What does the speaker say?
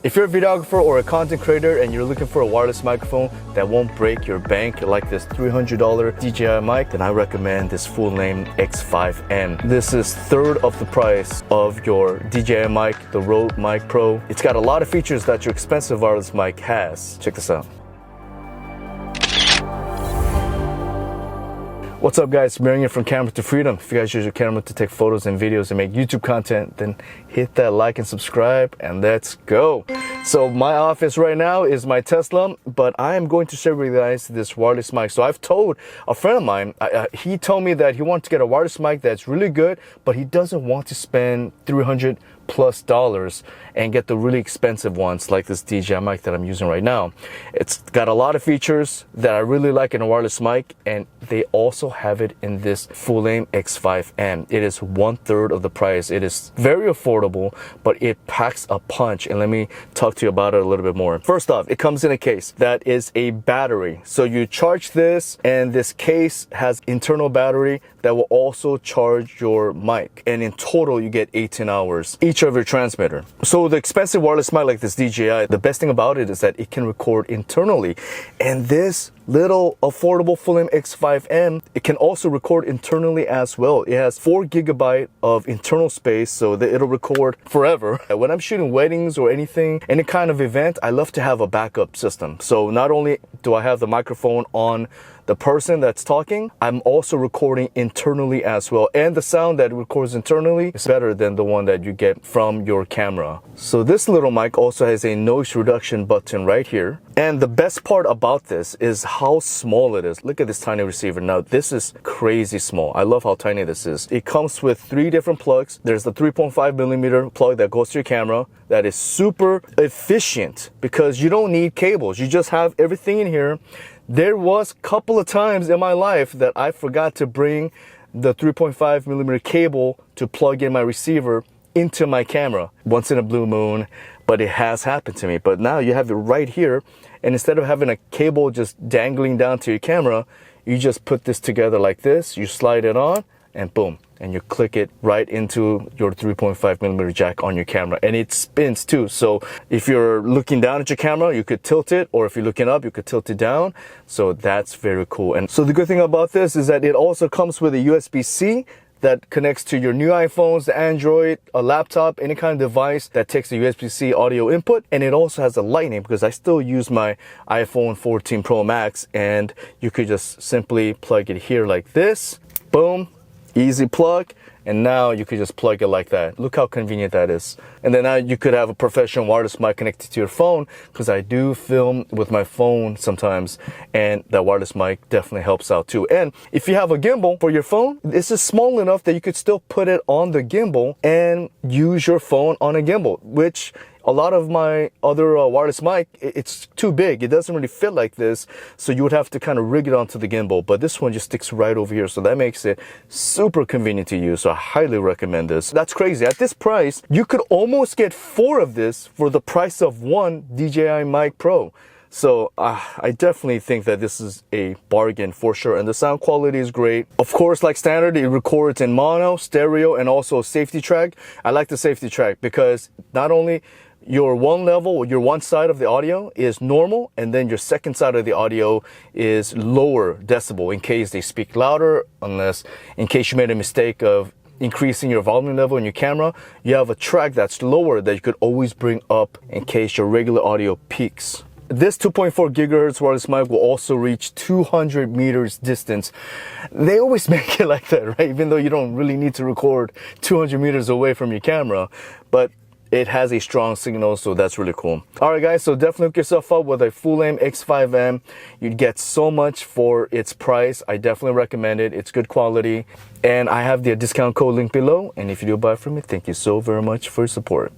If you're a videographer or a content creator and you're looking for a wireless microphone that won't break your bank like this $300 DJI mic, then I recommend this Fulaim X5M. This is third of the price of your DJI mic, the Rode Mic Pro. It's got a lot of features that your expensive wireless mic has. Check this out. What's up guys, Marion from Camera to Freedom. If you guys use your camera to take photos and videos and make YouTube content, then hit that like and subscribe and let's go. So my office right now is my Tesla, but I am going to share with you guys this wireless mic. So I've told a friend of mine, he told me that he wants to get a wireless mic that's really good, but he doesn't want to spend $300+ and get the really expensive ones like this DJI mic that I'm using right now. It's got a lot of features that I really like in a wireless mic, and they also have it in this Fulaim X5M. It is 1/3 of the price. It is very affordable, but it packs a punch, and let me talk to you about it a little bit more. First off, it comes in a case that is a battery. So you charge this, and this case has internal battery that will also charge your mic, and in total you get 18 hours each of your transmitter. So the expensive wireless mic like this DJI, the best thing about it is that it can record internally, and this little affordable Fulaim X5M, it can also record internally as well. It has 4 GB of internal space, so that it'll record forever. When I'm shooting weddings or anything, any kind of event, I love to have a backup system. So not only do I have the microphone on the person that's talking, I'm also recording internally as well. And the sound that records internally is better than the one that you get from your camera. So this little mic also has a noise reduction button right here. And the best part about this is how small it is. Look at this tiny receiver. Now this is crazy small. I love how tiny this is. It comes with 3 different plugs. There's the 3.5mm plug that goes to your camera. That is super efficient because you don't need cables. You just have everything in here. There was a couple of times in my life that I forgot to bring the 3.5mm cable to plug in my receiver into my camera. Once in a blue moon, but it has happened to me. But now you have it right here, and instead of having a cable just dangling down to your camera, you just put this together like this, you slide it on, and boom, and you click it right into your 3.5mm jack on your camera, and it spins too. So if you're looking down at your camera, you could tilt it, or if you're looking up, you could tilt it down. So that's very cool. And so the good thing about this is that it also comes with a USB-C that connects to your new iPhones, the Android, a laptop, any kind of device that takes a USB-C audio input. And it also has a lightning, because I still use my iPhone 14 Pro Max, and you could just simply plug it here like this, boom, easy plug, and now you could just plug it like that. Look how convenient that is. And then now you could have a professional wireless mic connected to your phone, because I do film with my phone sometimes, and that wireless mic definitely helps out too. And if you have a gimbal for your phone, this is small enough that you could still put it on the gimbal and use your phone on a gimbal, which a lot of my other wireless mic, it's too big. It doesn't really fit like this, so you would have to kind of rig it onto the gimbal. But this one just sticks right over here, so that makes it super convenient to use. So I highly recommend this. That's crazy. At this price, you could almost get 4 of this for the price of 1 DJI Mic Pro. So I definitely think that this is a bargain for sure, and the sound quality is great. Of course, like standard, it records in mono, stereo, and also safety track. I like the safety track because not only your one level, your one side of the audio is normal, and then your second side of the audio is lower decibel in case they speak louder, unless in case you made a mistake of increasing your volume level in your camera, you have a track that's lower that you could always bring up in case your regular audio peaks. This 2.4 GHz wireless mic will also reach 200 meters distance. They always make it like that, right? Even though you don't really need to record 200 meters away from your camera, but it has a strong signal, so that's really cool. All right, guys, so definitely hook yourself up with a Fulaim X5M. You'd get so much for its price. I definitely recommend it. It's good quality. And I have the discount code link below. And if you do buy from me, thank you so very much for your support.